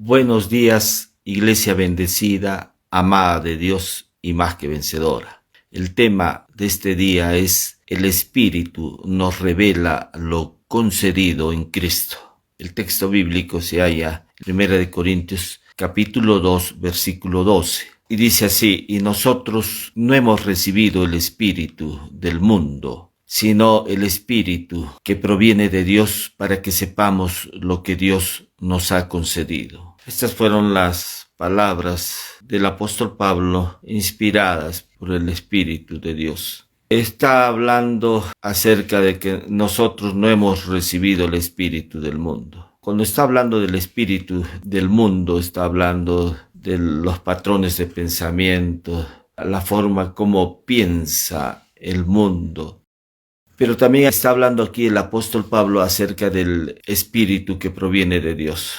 Buenos días, iglesia bendecida, amada de Dios y más que vencedora. El tema de este día es: el Espíritu nos revela lo concedido en Cristo. El texto bíblico se halla en 1 Corintios capítulo 2, versículo 12. Y dice así: y nosotros no hemos recibido el Espíritu del mundo, sino el Espíritu que proviene de Dios, para que sepamos lo que Dios nos ha concedido. Estas fueron las palabras del apóstol Pablo, inspiradas por el Espíritu de Dios. Está hablando acerca de que nosotros no hemos recibido el Espíritu del mundo. Cuando está hablando del Espíritu del mundo, está hablando de los patrones de pensamiento, la forma como piensa el mundo. Pero también está hablando aquí el apóstol Pablo acerca del Espíritu que proviene de Dios.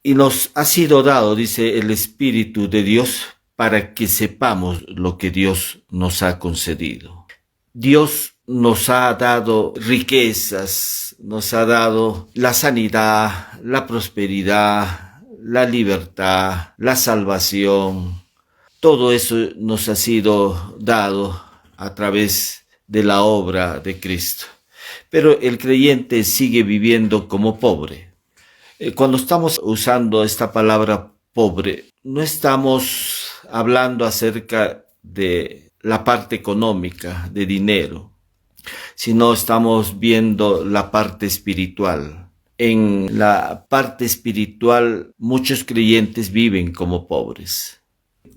Y nos ha sido dado, dice, el Espíritu de Dios para que sepamos lo que Dios nos ha concedido. Dios nos ha dado riquezas, nos ha dado la sanidad, la prosperidad, la libertad, la salvación. Todo eso nos ha sido dado a través de la obra de Cristo. Pero el creyente sigue viviendo como pobre. Cuando estamos usando esta palabra pobre, no estamos hablando acerca de la parte económica, de dinero, sino estamos viendo la parte espiritual. En la parte espiritual, muchos creyentes viven como pobres.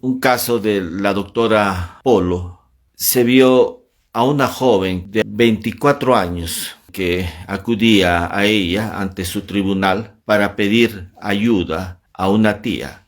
Un caso de la doctora Polo: se vio a una joven de 24 años que acudía a ella ante su tribunal para pedir ayuda a una tía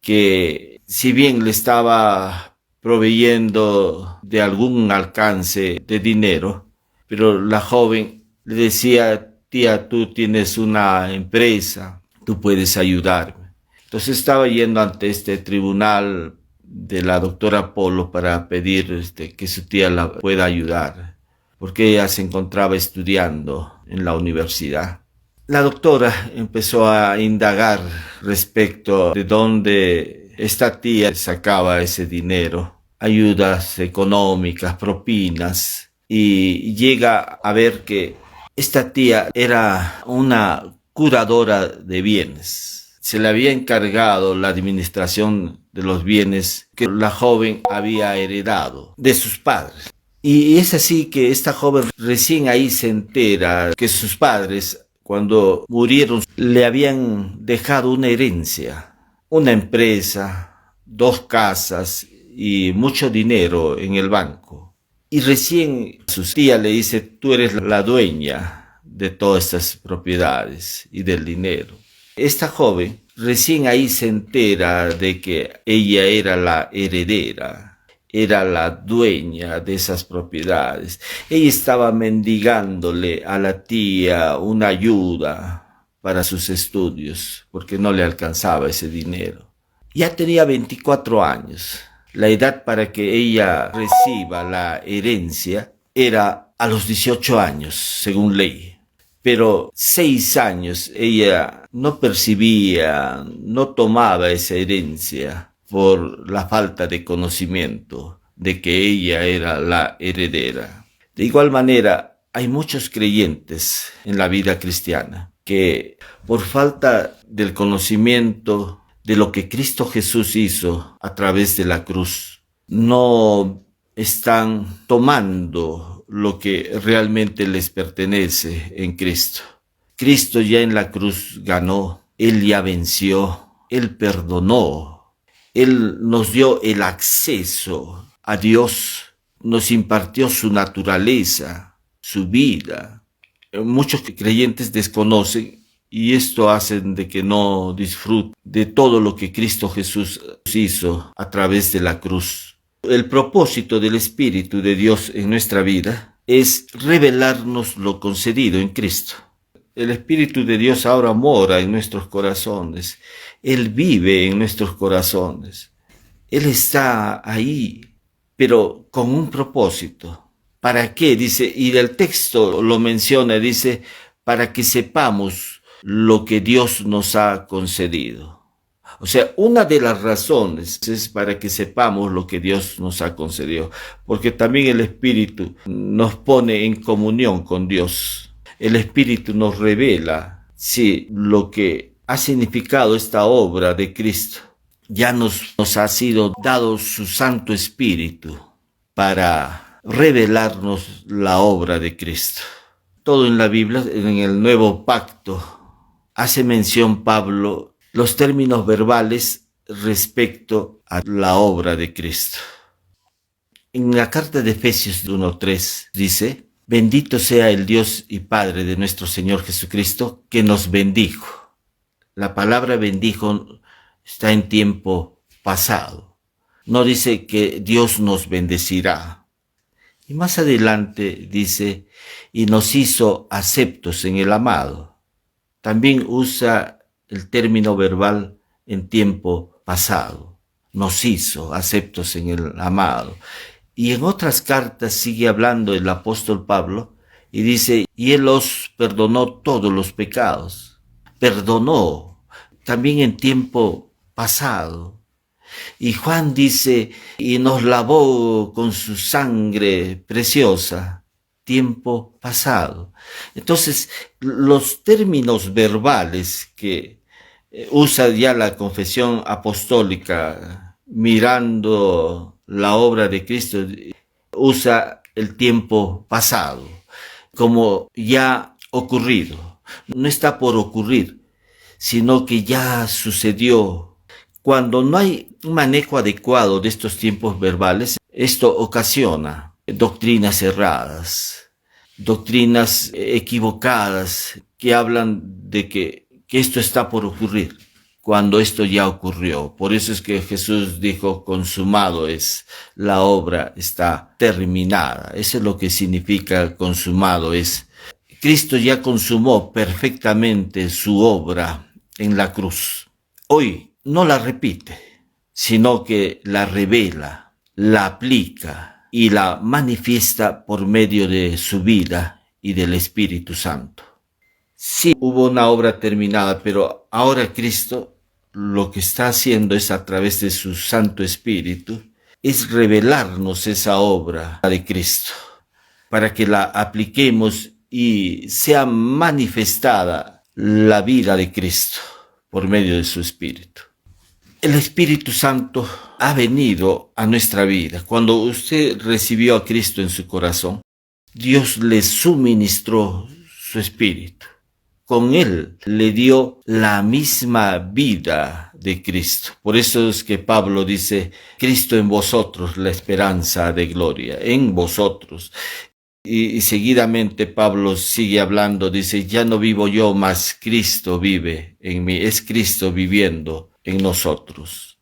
que, si bien le estaba proveyendo de algún alcance de dinero, pero la joven le decía: tía, tú tienes una empresa, tú puedes ayudarme. Entonces estaba yendo ante este tribunal de la doctora Polo para pedir que su tía la pueda ayudar, porque ella se encontraba estudiando en la universidad. La doctora empezó a indagar respecto de dónde esta tía sacaba ese dinero, ayudas económicas, propinas, y llega a ver que esta tía era una curadora de bienes. Se le había encargado la administración de los bienes que la joven había heredado de sus padres. Y es así que esta joven recién ahí se entera que sus padres, cuando murieron, le habían dejado una herencia, una empresa, 2 casas y mucho dinero en el banco. Y recién su tía le dice: tú eres la dueña de todas estas propiedades y del dinero. Esta joven recién ahí se entera de que ella era la heredera, era la dueña de esas propiedades. Ella estaba mendigándole a la tía una ayuda para sus estudios, porque no le alcanzaba ese dinero. Ya tenía 24 años. La edad para que ella reciba la herencia era a los 18 años, según ley. Pero 6 años ella no percibía, no tomaba esa herencia por la falta de conocimiento de que ella era la heredera. De igual manera, hay muchos creyentes en la vida cristiana que, por falta del conocimiento de lo que Cristo Jesús hizo a través de la cruz, no están tomando lo que realmente les pertenece en Cristo. Cristo ya en la cruz ganó, Él ya venció, Él perdonó, Él nos dio el acceso a Dios, nos impartió su naturaleza, su vida. Muchos creyentes desconocen, y esto hace de que no disfruten de todo lo que Cristo Jesús hizo a través de la cruz. El propósito del Espíritu de Dios en nuestra vida es revelarnos lo concedido en Cristo. El Espíritu de Dios ahora mora en nuestros corazones. Él vive en nuestros corazones. Él está ahí, pero con un propósito. ¿Para qué? Dice, y el texto lo menciona, dice: para que sepamos lo que Dios nos ha concedido. O sea, una de las razones es para que sepamos lo que Dios nos ha concedido, porque también el Espíritu nos pone en comunión con Dios. El Espíritu nos revela, sí, lo que ha significado esta obra de Cristo. Ya nos ha sido dado su Santo Espíritu para revelarnos la obra de Cristo. Todo en la Biblia, en el Nuevo Pacto, hace mención Pablo los términos verbales respecto a la obra de Cristo. En la carta de Efesios 1:3 dice: bendito sea el Dios y Padre de nuestro Señor Jesucristo, que nos bendijo. La palabra bendijo está en tiempo pasado. No dice que Dios nos bendecirá. Y más adelante dice: y nos hizo aceptos en el amado. También usa el término verbal en tiempo pasado. Nos hizo aceptos en el amado. Y en otras cartas sigue hablando el apóstol Pablo y dice: y Él os perdonó todos los pecados. Perdonó también en tiempo pasado. Y Juan dice: y nos lavó con su sangre preciosa, tiempo pasado. Entonces, los términos verbales que usa ya la confesión apostólica, mirando la obra de Cristo, usa el tiempo pasado, como ya ocurrido. No está por ocurrir, sino que ya sucedió. Cuando no hay un manejo adecuado de estos tiempos verbales, esto ocasiona doctrinas erradas, doctrinas equivocadas que hablan de que esto está por ocurrir, cuando esto ya ocurrió. Por eso es que Jesús dijo: consumado es, la obra está terminada. Eso es lo que significa consumado es. Cristo ya consumó perfectamente su obra en la cruz. Hoy no la repite, sino que la revela, la aplica y la manifiesta por medio de su vida y del Espíritu Santo. Sí, hubo una obra terminada, pero ahora Cristo lo que está haciendo es, a través de su Santo Espíritu, es revelarnos esa obra de Cristo, para que la apliquemos y sea manifestada la vida de Cristo por medio de su Espíritu. El Espíritu Santo ha venido a nuestra vida. Cuando usted recibió a Cristo en su corazón, Dios le suministró su Espíritu. Con Él le dio la misma vida de Cristo. Por eso es que Pablo dice: Cristo en vosotros, la esperanza de gloria, en vosotros. Y seguidamente Pablo sigue hablando, dice: ya no vivo yo, mas Cristo vive en mí. Es Cristo viviendo en nosotros.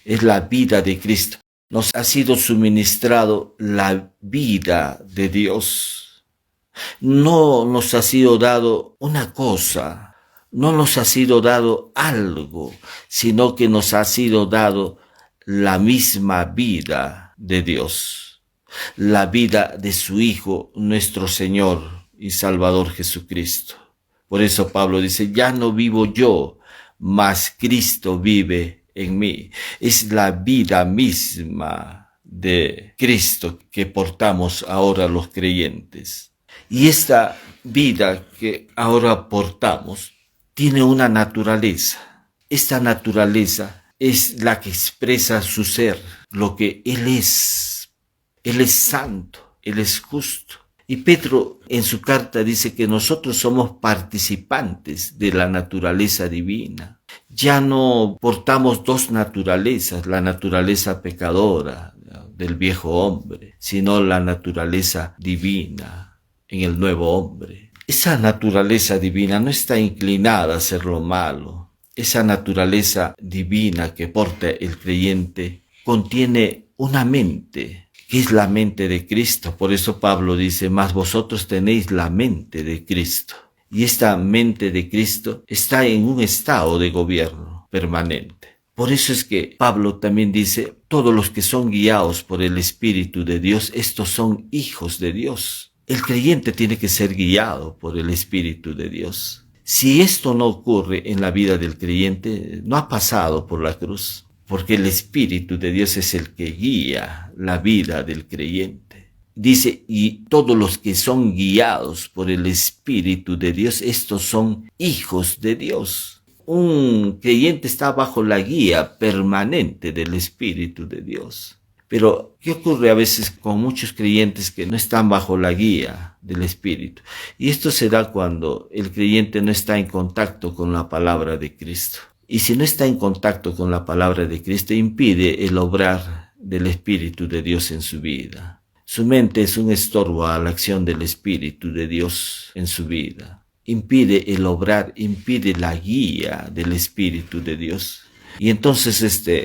Es la vida de Cristo. Nos ha sido suministrado la vida de Dios. No nos ha sido dado una cosa, no nos ha sido dado algo, sino que nos ha sido dado la misma vida de Dios. La vida de su Hijo, nuestro Señor y Salvador Jesucristo. Por eso Pablo dice: ya no vivo yo, mas Cristo vive en mí. Es la vida misma de Cristo que portamos ahora los creyentes. Y esta vida que ahora portamos tiene una naturaleza. Esta naturaleza es la que expresa su ser, lo que Él es. Él es santo, Él es justo. Y Pedro en su carta dice que nosotros somos participantes de la naturaleza divina. Ya no portamos dos naturalezas, la naturaleza pecadora del viejo hombre, sino la naturaleza divina en el nuevo hombre. Esa naturaleza divina no está inclinada a hacer lo malo. Esa naturaleza divina que porta el creyente contiene una mente, que es la mente de Cristo. Por eso Pablo dice: mas vosotros tenéis la mente de Cristo. Y esta mente de Cristo está en un estado de gobierno permanente. Por eso es que Pablo también dice: todos los que son guiados por el Espíritu de Dios, estos son hijos de Dios. El creyente tiene que ser guiado por el Espíritu de Dios. Si esto no ocurre en la vida del creyente, no ha pasado por la cruz, porque el Espíritu de Dios es el que guía la vida del creyente. Dice, y todos los que son guiados por el Espíritu de Dios, estos son hijos de Dios. Un creyente está bajo la guía permanente del Espíritu de Dios. Pero, ¿qué ocurre a veces con muchos creyentes que no están bajo la guía del Espíritu? Y esto se da cuando el creyente no está en contacto con la palabra de Cristo. Y si no está en contacto con la palabra de Cristo, impide el obrar del Espíritu de Dios en su vida. Su mente es un estorbo a la acción del Espíritu de Dios en su vida. Impide el obrar, impide la guía del Espíritu de Dios. Y entonces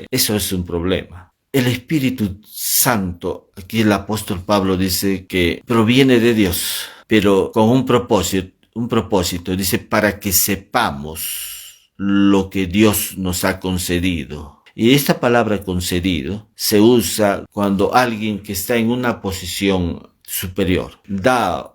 eso es un problema. El Espíritu Santo, aquí el apóstol Pablo dice que proviene de Dios, pero con un propósito, dice, para que sepamos lo que Dios nos ha concedido. Y esta palabra concedido se usa cuando alguien que está en una posición superior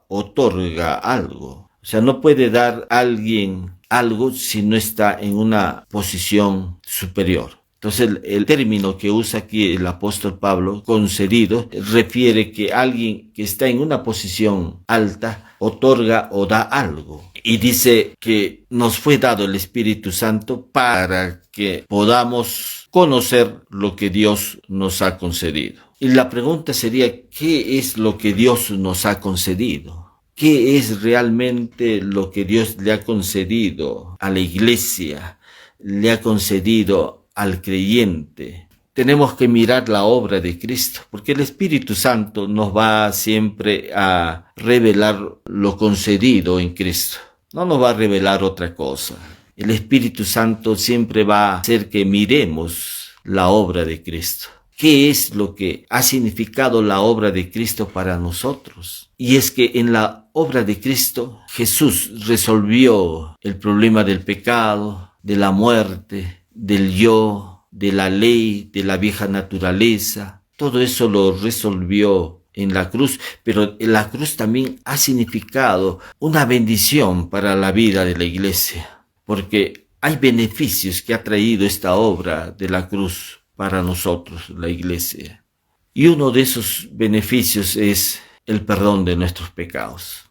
otorga algo. O sea, no puede dar a alguien algo si no está en una posición superior. Entonces el término que usa aquí el apóstol Pablo, concedido, refiere que alguien que está en una posición alta otorga o da algo. Y dice que nos fue dado el Espíritu Santo para que podamos conocer lo que Dios nos ha concedido. Y la pregunta sería, ¿qué es lo que Dios nos ha concedido? ¿Qué es realmente lo que Dios le ha concedido a la iglesia? Le ha concedido al creyente. Tenemos que mirar la obra de Cristo, porque el Espíritu Santo nos va siempre a revelar lo concedido en Cristo. No nos va a revelar otra cosa. El Espíritu Santo siempre va a hacer que miremos la obra de Cristo. ¿Qué es lo que ha significado la obra de Cristo para nosotros? Y es que en la obra de Cristo, Jesús resolvió el problema del pecado, de la muerte, del yo, de la ley, de la vieja naturaleza. Todo eso lo resolvió en la cruz, pero la cruz también ha significado una bendición para la vida de la iglesia, porque hay beneficios que ha traído esta obra de la cruz para nosotros, la iglesia. Y uno de esos beneficios es el perdón de nuestros pecados.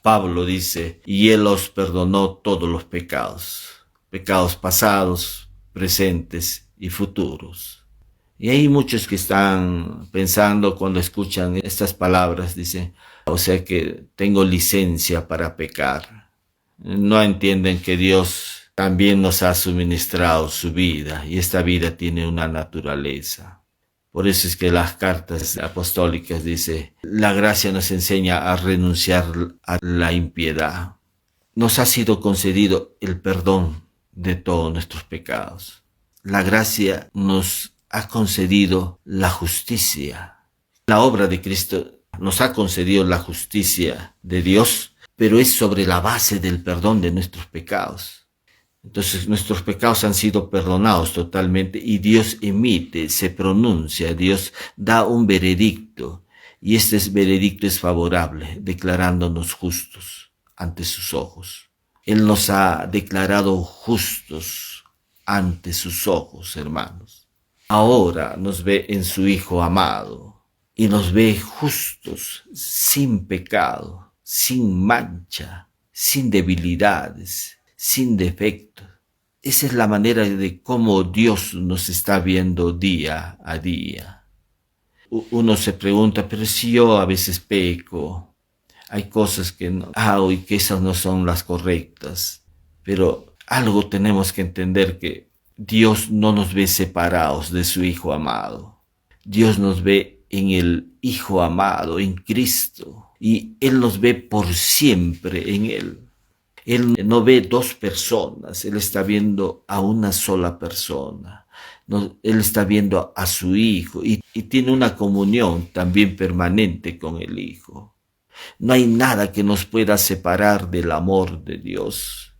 Pablo dice, y Él os perdonó todos los pecados pasados, presentes y futuros. Y hay muchos que están pensando cuando escuchan estas palabras, dicen, o sea que tengo licencia para pecar. No entienden que Dios también nos ha suministrado su vida y esta vida tiene una naturaleza. Por eso es que las cartas apostólicas dice, la gracia nos enseña a renunciar a la impiedad. Nos ha sido concedido el perdón de todos nuestros pecados. La gracia nos ha concedido la justicia. La obra de Cristo nos ha concedido la justicia de Dios, pero es sobre la base del perdón de nuestros pecados. Entonces nuestros pecados han sido perdonados totalmente y Dios emite, se pronuncia, Dios da un veredicto y este veredicto es favorable, declarándonos justos ante sus ojos. Él nos ha declarado justos ante sus ojos, hermanos. Ahora nos ve en su Hijo amado y nos ve justos, sin pecado, sin mancha, sin debilidades, sin defectos. Esa es la manera de cómo Dios nos está viendo día a día. Uno se pregunta, pero si yo a veces peco, hay cosas que no hago y que esas no son las correctas. Pero algo tenemos que entender, que Dios no nos ve separados de su Hijo amado. Dios nos ve en el Hijo amado, en Cristo. Y Él nos ve por siempre en Él. Él no ve dos personas, Él está viendo a una sola persona. Él está viendo a su Hijo y tiene una comunión también permanente con el Hijo. No hay nada que nos pueda separar del amor de Dios.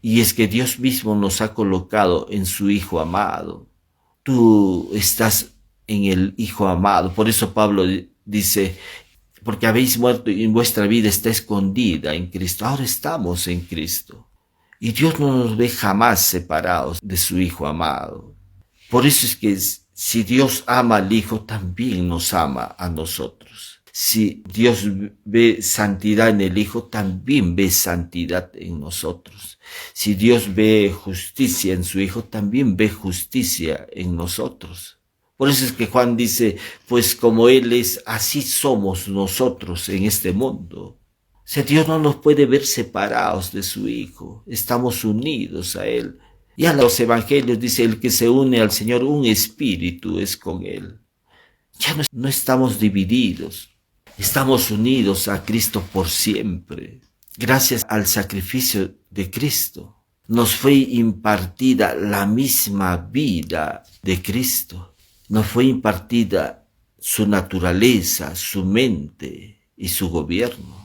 Y es que Dios mismo nos ha colocado en su Hijo amado. Tú estás en el Hijo amado. Por eso Pablo dice, porque habéis muerto y vuestra vida está escondida en Cristo. Ahora estamos en Cristo. Y Dios no nos ve jamás separados de su Hijo amado. Por eso es que si Dios ama al Hijo, también nos ama a nosotros. Si Dios ve santidad en el Hijo, también ve santidad en nosotros. Si Dios ve justicia en su Hijo, también ve justicia en nosotros. Por eso es que Juan dice, pues como Él es, así somos nosotros en este mundo. O sea, Dios no nos puede ver separados de su Hijo. Estamos unidos a Él. Ya los evangelios dice, el que se une al Señor, un espíritu es con Él. Ya no estamos divididos. Estamos unidos a Cristo por siempre. Gracias al sacrificio de Cristo, nos fue impartida la misma vida de Cristo. Nos fue impartida su naturaleza, su mente y su gobierno.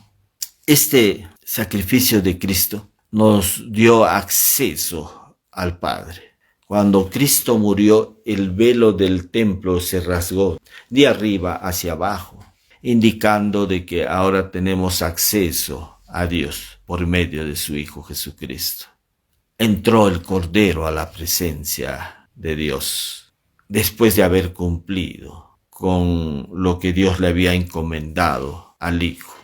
Este sacrificio de Cristo nos dio acceso al Padre. Cuando Cristo murió, el velo del templo se rasgó de arriba hacia abajo, indicando de que ahora tenemos acceso a Dios por medio de su Hijo Jesucristo. Entró el Cordero a la presencia de Dios, después de haber cumplido con lo que Dios le había encomendado al Hijo.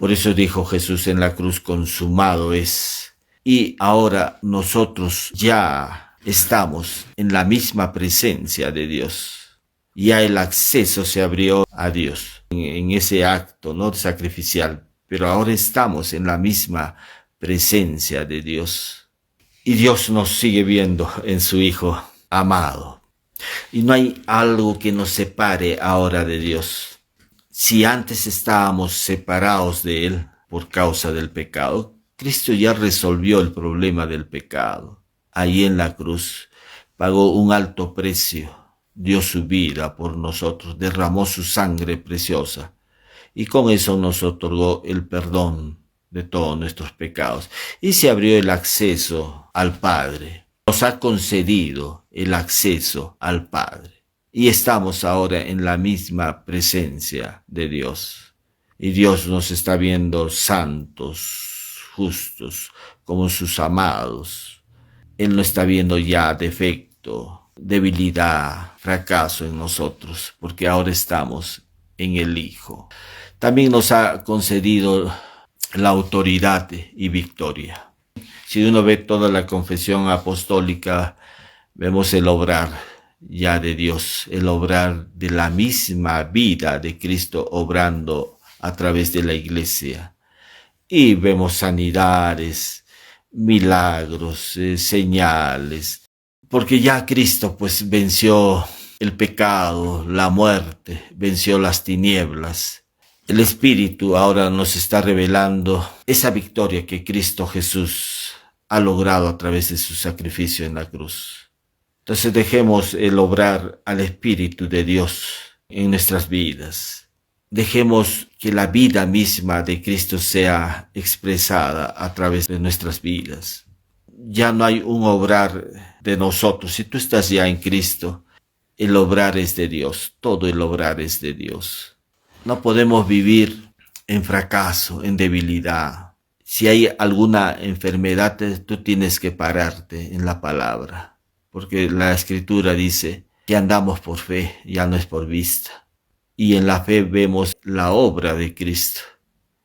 Por eso dijo Jesús en la cruz, consumado es. Y ahora nosotros ya estamos en la misma presencia de Dios. Ya el acceso se abrió a Dios en ese acto, no sacrificial, pero ahora estamos en la misma presencia de Dios. Y Dios nos sigue viendo en su Hijo amado. Y no hay algo que nos separe ahora de Dios. Si antes estábamos separados de Él por causa del pecado, Cristo ya resolvió el problema del pecado. Ahí en la cruz pagó un alto precio, dio su vida por nosotros, derramó su sangre preciosa y con eso nos otorgó el perdón de todos nuestros pecados y se abrió el acceso al Padre. Nos ha concedido el acceso al Padre y estamos ahora en la misma presencia de Dios. Y Dios nos está viendo santos, justos, como sus amados. Él no está viendo ya defecto, debilidad, fracaso en nosotros, porque ahora estamos en el Hijo. También nos ha concedido la autoridad y victoria. Si uno ve toda la confesión apostólica, vemos el obrar ya de Dios, el obrar de la misma vida de Cristo obrando a través de la iglesia. Y vemos sanidades, milagros, señales, porque ya Cristo pues venció el pecado, la muerte, venció las tinieblas. El Espíritu ahora nos está revelando esa victoria que Cristo Jesús ha logrado a través de su sacrificio en la cruz. Entonces dejemos el obrar al Espíritu de Dios en nuestras vidas. Dejemos que la vida misma de Cristo sea expresada a través de nuestras vidas. Ya no hay un obrar de nosotros. Si tú estás ya en Cristo, el obrar es de Dios. Todo el obrar es de Dios. No podemos vivir en fracaso, en debilidad. Si hay alguna enfermedad, tú tienes que pararte en la palabra. Porque la Escritura dice que andamos por fe, ya no es por vista. Y en la fe vemos la obra de Cristo.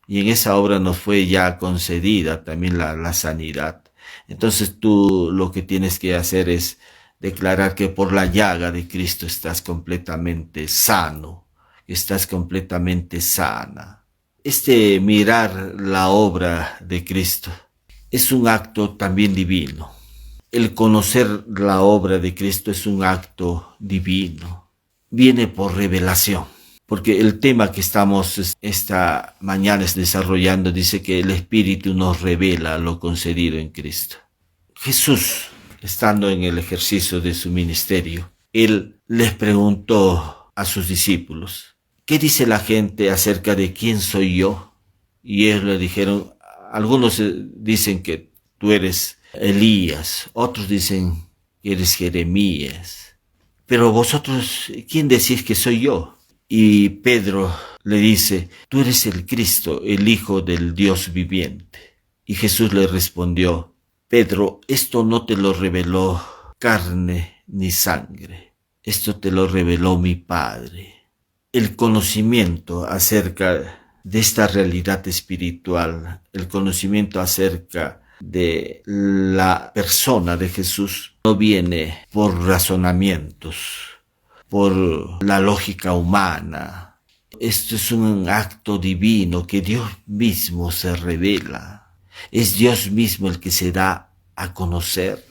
Y en esa obra nos fue ya concedida también la sanidad. Entonces tú lo que tienes que hacer es declarar que por la llaga de Cristo estás completamente sano, estás completamente sana. Este mirar la obra de Cristo es un acto también divino. El conocer la obra de Cristo es un acto divino. Viene por revelación. Porque el tema que estamos esta mañana desarrollando dice que el Espíritu nos revela lo concedido en Cristo. Jesús, estando en el ejercicio de su ministerio, Él les preguntó a sus discípulos, ¿qué dice la gente acerca de quién soy yo? Y ellos le dijeron, algunos dicen que tú eres Elías, otros dicen que eres Jeremías, pero vosotros, ¿quién decís que soy yo? Y Pedro le dice, tú eres el Cristo, el Hijo del Dios viviente. Y Jesús le respondió, Pedro, esto no te lo reveló carne ni sangre, esto te lo reveló mi Padre. El conocimiento acerca de esta realidad espiritual, el conocimiento acerca de la persona de Jesús, no viene por razonamientos, por la lógica humana. Esto es un acto divino que Dios mismo se revela. Es Dios mismo el que se da a conocer.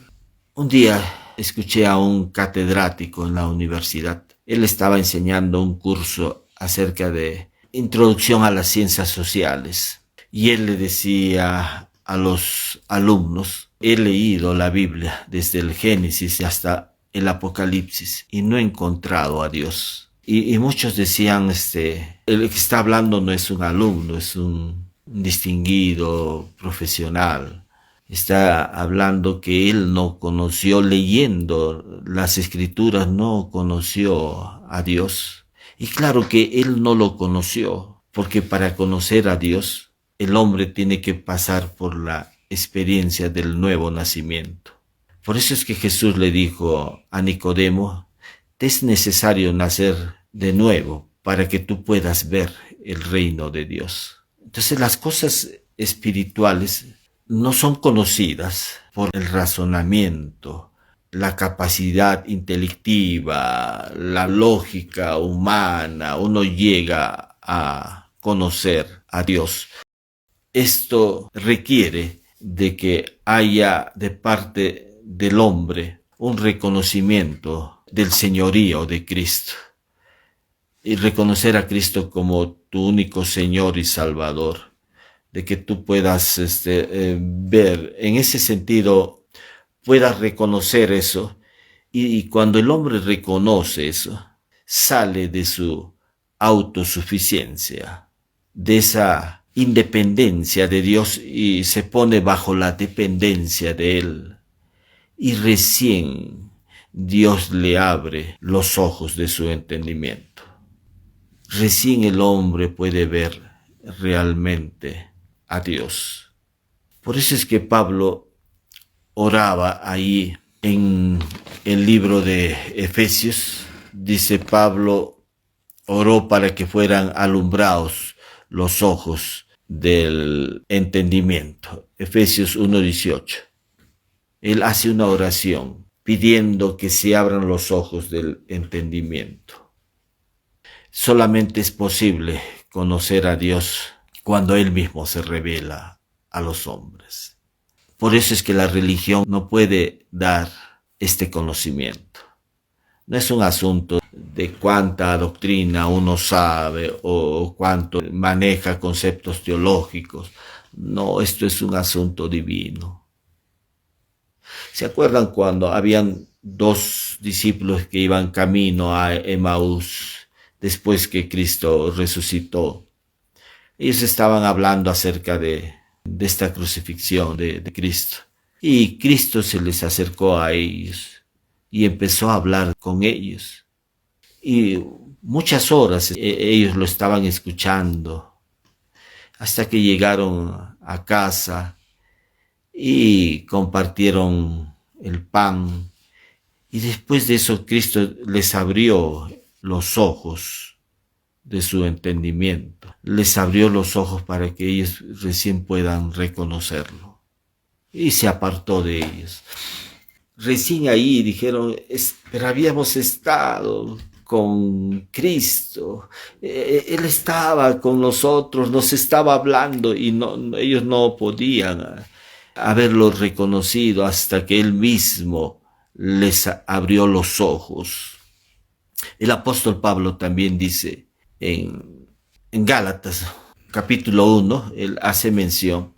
Un día escuché a un catedrático en la universidad. Él estaba enseñando un curso acerca de introducción a las ciencias sociales. Y él le decía a los alumnos, he leído la Biblia desde el Génesis hasta el Apocalipsis y no he encontrado a Dios. Y muchos decían, el que está hablando no es un alumno, es un distinguido profesional. Está hablando que él no conoció, leyendo las escrituras, no conoció a Dios. Y claro que él no lo conoció, porque para conocer a Dios, el hombre tiene que pasar por la experiencia del nuevo nacimiento. Por eso es que Jesús le dijo a Nicodemo, te es necesario nacer de nuevo para que tú puedas ver el reino de Dios. Entonces las cosas espirituales no son conocidas por el razonamiento, la capacidad intelectiva, la lógica humana. Uno llega a conocer a Dios. Esto requiere de que haya de parte del hombre un reconocimiento del señorío de Cristo y reconocer a Cristo como tu único Señor y Salvador, de que tú puedas ver en ese sentido, puedas reconocer eso, y cuando el hombre reconoce eso, sale de su autosuficiencia, de esa independencia de Dios y se pone bajo la dependencia de Él. Y recién Dios le abre los ojos de su entendimiento. Recién el hombre puede ver realmente a Dios. Por eso es que Pablo oraba ahí en el libro de Efesios. Dice Pablo, oró para que fueran alumbrados los ojos del entendimiento. Efesios 1:18. Él hace una oración pidiendo que se abran los ojos del entendimiento. Solamente es posible conocer a Dios cuando Él mismo se revela a los hombres. Por eso es que la religión no puede dar este conocimiento. No es un asunto de cuánta doctrina uno sabe o cuánto maneja conceptos teológicos. No, esto es un asunto divino. ¿Se acuerdan cuando habían dos discípulos que iban camino a Emaús después que Cristo resucitó? Ellos estaban hablando acerca de esta crucifixión de Cristo. Y Cristo se les acercó a ellos y empezó a hablar con ellos. Y muchas horas ellos lo estaban escuchando hasta que llegaron a casa y compartieron el pan. Y después de eso Cristo les abrió los ojos de su entendimiento. Les abrió los ojos para que ellos recién puedan reconocerlo. Y se apartó de ellos. Recién ahí dijeron, pero habíamos estado con Cristo. Él estaba con nosotros, nos estaba hablando y ellos no podían haberlo reconocido hasta que Él mismo les abrió los ojos. El apóstol Pablo también dice en Gálatas capítulo 1, él hace mención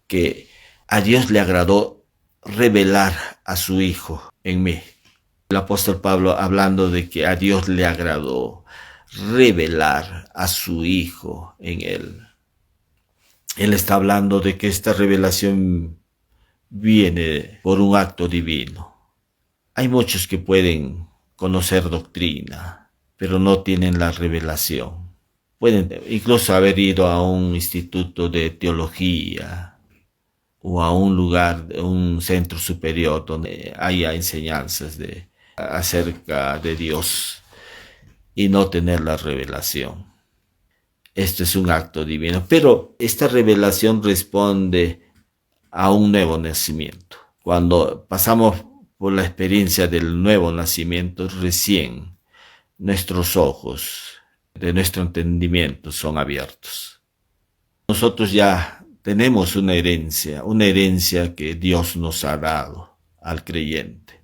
que a Dios le agradó revelar a su Hijo en mí. El apóstol Pablo hablando de que a Dios le agradó revelar a su Hijo en él. Él está hablando de que esta revelación viene por un acto divino. Hay muchos que pueden conocer doctrina, pero no tienen la revelación. Pueden incluso haber ido a un instituto de teología, o a un lugar, un centro superior donde haya enseñanzas acerca de Dios y no tener la revelación. Esto es un acto divino, pero esta revelación responde a un nuevo nacimiento. Cuando pasamos por la experiencia del nuevo nacimiento, recién nuestros ojos de nuestro entendimiento son abiertos. Nosotros ya tenemos una herencia que Dios nos ha dado al creyente.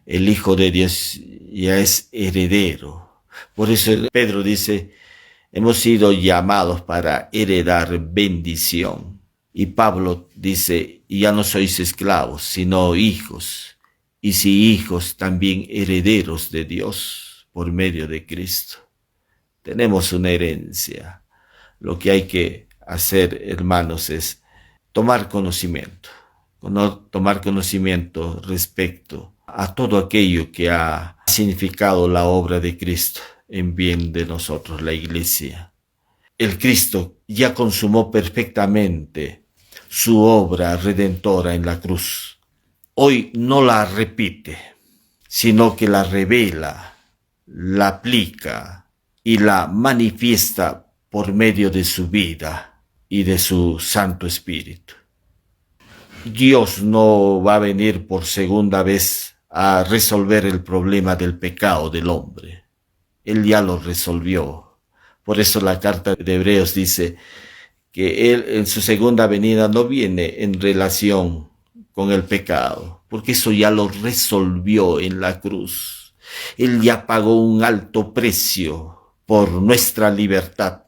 El Hijo de Dios ya es heredero. Por eso Pedro dice, hemos sido llamados para heredar bendición. Y Pablo dice, ya no sois esclavos, sino hijos. Y si hijos, también herederos de Dios por medio de Cristo. Tenemos una herencia. Lo que hay que hacer, hermanos, es tomar conocimiento respecto a todo aquello que ha significado la obra de Cristo en bien de nosotros, la Iglesia. El Cristo ya consumó perfectamente su obra redentora en la cruz. Hoy no la repite, sino que la revela, la aplica y la manifiesta por medio de su vida y de su Santo Espíritu. Dios no va a venir por segunda vez a resolver el problema del pecado del hombre. Él ya lo resolvió. Por eso la carta de Hebreos dice que Él en su segunda venida no viene en relación con el pecado, porque eso ya lo resolvió en la cruz. Él ya pagó un alto precio por nuestra libertad.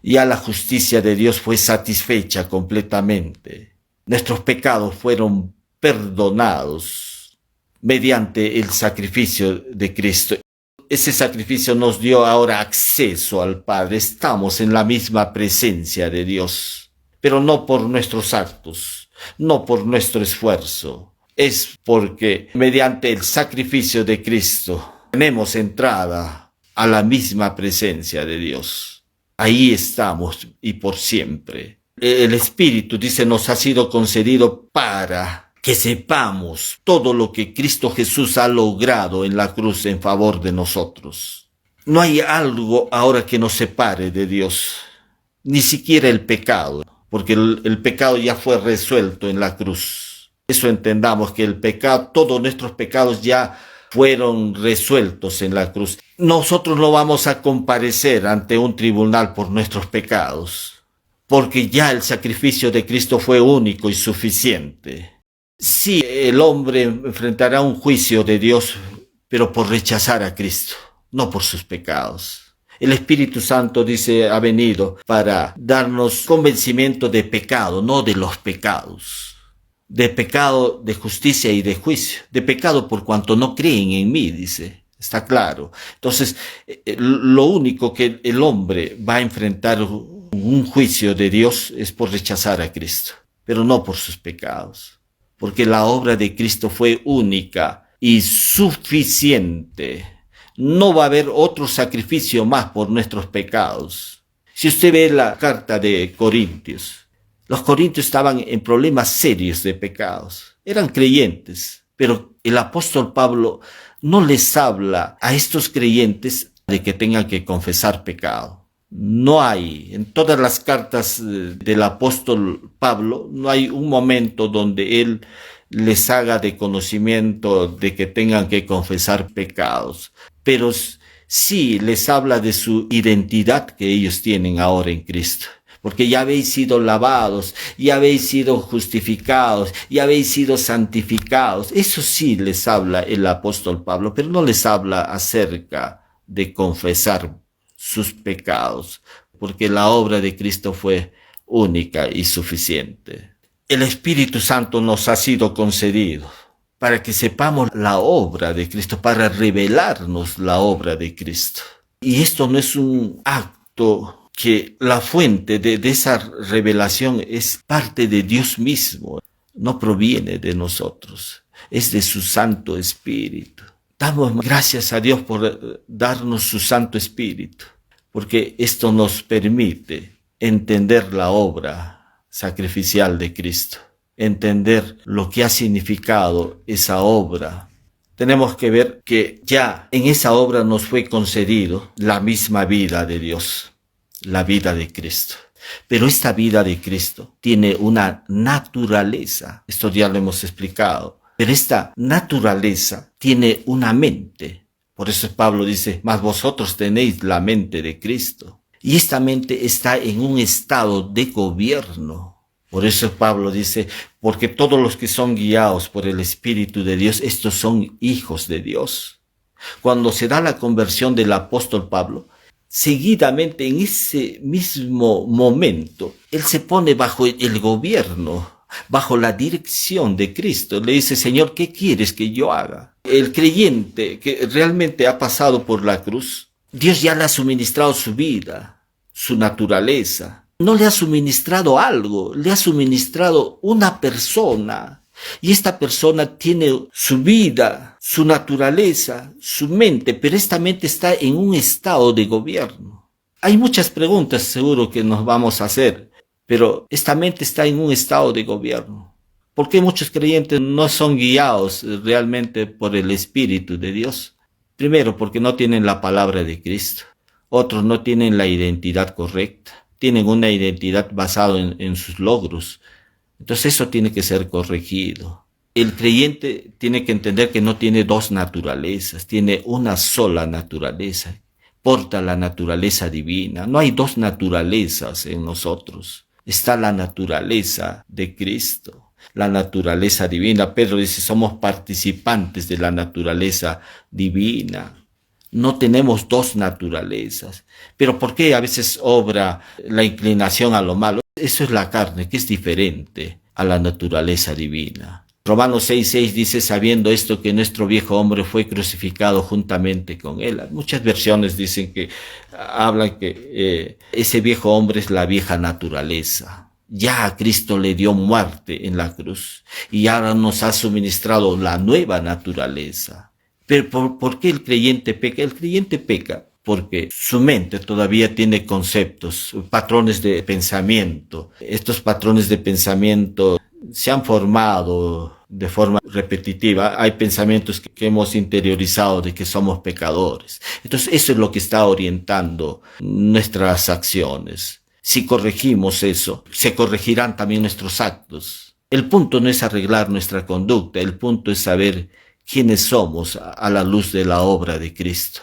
Ya la justicia de Dios fue satisfecha completamente. Nuestros pecados fueron perdonados mediante el sacrificio de Cristo. Ese sacrificio nos dio ahora acceso al Padre. Estamos en la misma presencia de Dios, pero no por nuestros actos, no por nuestro esfuerzo. Es porque mediante el sacrificio de Cristo tenemos entrada a la misma presencia de Dios. Ahí estamos y por siempre. El Espíritu, dice, nos ha sido concedido para que sepamos todo lo que Cristo Jesús ha logrado en la cruz en favor de nosotros. No hay algo ahora que nos separe de Dios, ni siquiera el pecado, porque el pecado ya fue resuelto en la cruz. Eso entendamos, que el pecado, todos nuestros pecados ya fueron resueltos en la cruz. Nosotros no vamos a comparecer ante un tribunal por nuestros pecados, porque ya el sacrificio de Cristo fue único y suficiente. Sí, el hombre enfrentará un juicio de Dios, pero por rechazar a Cristo, no por sus pecados. El Espíritu Santo, dice, ha venido para darnos convencimiento de pecado, no de los pecados. De pecado, de justicia y de juicio. De pecado por cuanto no creen en mí, dice. Está claro. Entonces, lo único que el hombre va a enfrentar un juicio de Dios es por rechazar a Cristo, pero no por sus pecados. Porque la obra de Cristo fue única y suficiente. No va a haber otro sacrificio más por nuestros pecados. Si usted ve la carta de Corintios, los corintios estaban en problemas serios de pecados. Eran creyentes, pero el apóstol Pablo no les habla a estos creyentes de que tengan que confesar pecado. No hay, en todas las cartas del apóstol Pablo, no hay un momento donde él les haga de conocimiento de que tengan que confesar pecados, pero sí les habla de su identidad que ellos tienen ahora en Cristo. Porque ya habéis sido lavados, ya habéis sido justificados, ya habéis sido santificados. Eso sí les habla el apóstol Pablo, pero no les habla acerca de confesar sus pecados, porque la obra de Cristo fue única y suficiente. El Espíritu Santo nos ha sido concedido para que sepamos la obra de Cristo, para revelarnos la obra de Cristo. Y esto no es un acto que la fuente de esa revelación es parte de Dios mismo, no proviene de nosotros, es de su Santo Espíritu. Damos gracias a Dios por darnos su Santo Espíritu, porque esto nos permite entender la obra sacrificial de Cristo. entender lo que ha significado esa obra, tenemos que ver que ya en esa obra nos fue concedido la misma vida de Dios, la vida de Cristo. Pero esta vida de Cristo tiene una naturaleza, esto ya lo hemos explicado, pero esta naturaleza tiene una mente. Por eso Pablo dice, mas vosotros tenéis la mente de Cristo. Y esta mente está en un estado de gobierno. Por eso Pablo dice, porque todos los que son guiados por el Espíritu de Dios, estos son hijos de Dios. Cuando se da la conversión del apóstol Pablo, seguidamente en ese mismo momento, él se pone bajo el gobierno, bajo la dirección de Cristo. Le dice, Señor, ¿qué quieres que yo haga? El creyente que realmente ha pasado por la cruz, Dios ya le ha suministrado su vida, su naturaleza. No le ha suministrado algo, le ha suministrado una persona. Y esta persona tiene su vida, su naturaleza, su mente, pero esta mente está en un estado de gobierno. Hay muchas preguntas seguro que nos vamos a hacer, pero esta mente está en un estado de gobierno. ¿Por qué muchos creyentes no son guiados realmente por el Espíritu de Dios? Primero, porque no tienen la palabra de Cristo. Otros no tienen la identidad correcta. Tienen una identidad basada en sus logros. Entonces eso tiene que ser corregido. El creyente tiene que entender que no tiene dos naturalezas, tiene una sola naturaleza. Porta la naturaleza divina. No hay dos naturalezas en nosotros. Está la naturaleza de Cristo, la naturaleza divina. Pedro dice, somos participantes de la naturaleza divina. No tenemos dos naturalezas. Pero ¿por qué a veces obra la inclinación a lo malo? Eso es la carne, que es diferente a la naturaleza divina. Romanos 6:6 dice, sabiendo esto que nuestro viejo hombre fue crucificado juntamente con él. Muchas versiones dicen que, hablan que ese viejo hombre es la vieja naturaleza. Ya a Cristo le dio muerte en la cruz y ahora nos ha suministrado la nueva naturaleza. Pero ¿por qué el creyente peca? El creyente peca porque su mente todavía tiene conceptos, patrones de pensamiento. Estos patrones de pensamiento se han formado de forma repetitiva. Hay pensamientos que hemos interiorizado de que somos pecadores. Entonces eso es lo que está orientando nuestras acciones. Si corregimos eso, se corregirán también nuestros actos. El punto no es arreglar nuestra conducta, el punto es saber quiénes somos a la luz de la obra de Cristo.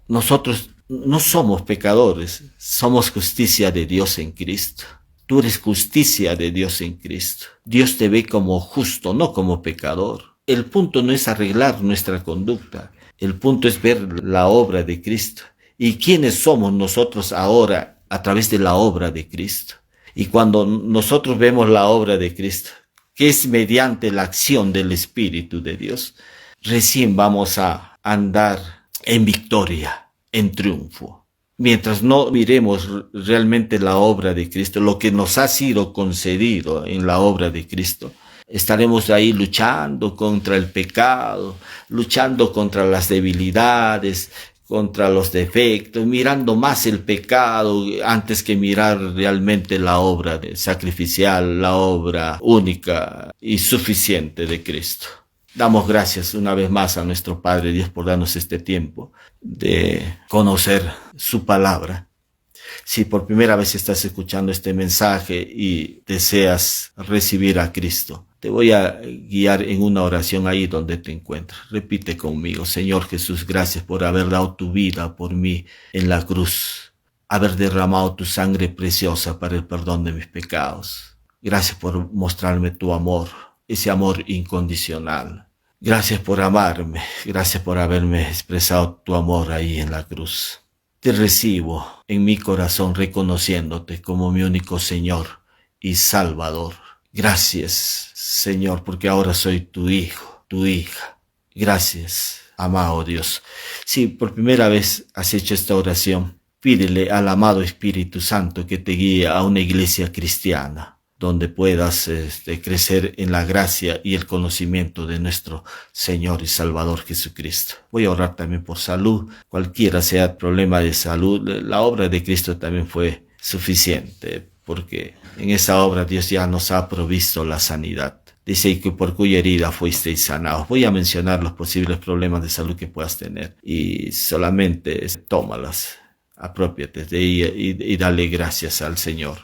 Nosotros no somos pecadores, somos justicia de Dios en Cristo. Tú eres justicia de Dios en Cristo. Dios te ve como justo, no como pecador. El punto no es arreglar nuestra conducta, el punto es ver la obra de Cristo. ¿Y quiénes somos nosotros ahora a través de la obra de Cristo? Y cuando nosotros vemos la obra de Cristo, que es mediante la acción del Espíritu de Dios, recién vamos a andar en victoria, en triunfo. Mientras no miremos realmente la obra de Cristo, lo que nos ha sido concedido en la obra de Cristo, estaremos ahí luchando contra el pecado, luchando contra las debilidades, contra los defectos, mirando más el pecado antes que mirar realmente la obra sacrificial, la obra única y suficiente de Cristo. Damos gracias una vez más a nuestro Padre Dios por darnos este tiempo de conocer su palabra. Si por primera vez estás escuchando este mensaje y deseas recibir a Cristo, te voy a guiar en una oración ahí donde te encuentras. Repite conmigo: Señor Jesús, gracias por haber dado tu vida por mí en la cruz, haber derramado tu sangre preciosa para el perdón de mis pecados. Gracias por mostrarme tu amor, ese amor incondicional. Gracias por amarme, gracias por haberme expresado tu amor ahí en la cruz. Te recibo en mi corazón reconociéndote como mi único Señor y Salvador. Gracias, Señor, porque ahora soy tu hijo, tu hija. Gracias, amado Dios. Si por primera vez has hecho esta oración, pídele al amado Espíritu Santo que te guíe a una iglesia cristiana, donde puedas crecer en la gracia y el conocimiento de nuestro Señor y Salvador Jesucristo. Voy a orar también por salud. Cualquiera sea el problema de salud, la obra de Cristo también fue suficiente, porque en esa obra Dios ya nos ha provisto la sanidad. Dice que por cuya herida fuisteis sanados. Voy a mencionar los posibles problemas de salud que puedas tener y solamente tómalas, apropiate de ella y dale gracias al Señor.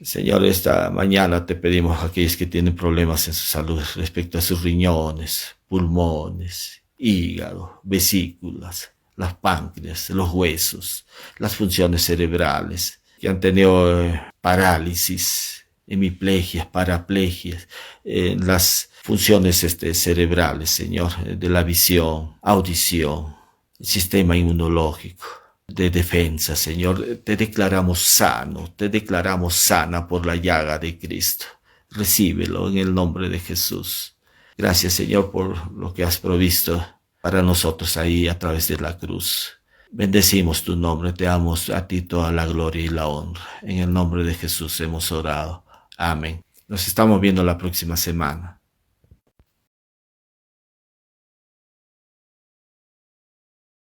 Señor, esta mañana te pedimos a aquellos que tienen problemas en su salud respecto a sus riñones, pulmones, hígado, vesículas, las páncreas, los huesos, las funciones cerebrales, que han tenido parálisis, hemiplegias, paraplegias, las funciones cerebrales, Señor, de la visión, audición, el sistema inmunológico, de defensa, Señor. Te declaramos sano, te declaramos sana por la llaga de Cristo. Recíbelo en el nombre de Jesús. Gracias, Señor, por lo que has provisto para nosotros ahí a través de la cruz. Bendecimos tu nombre, te damos a ti toda la gloria y la honra. En el nombre de Jesús hemos orado. Amén. Nos estamos viendo la próxima semana.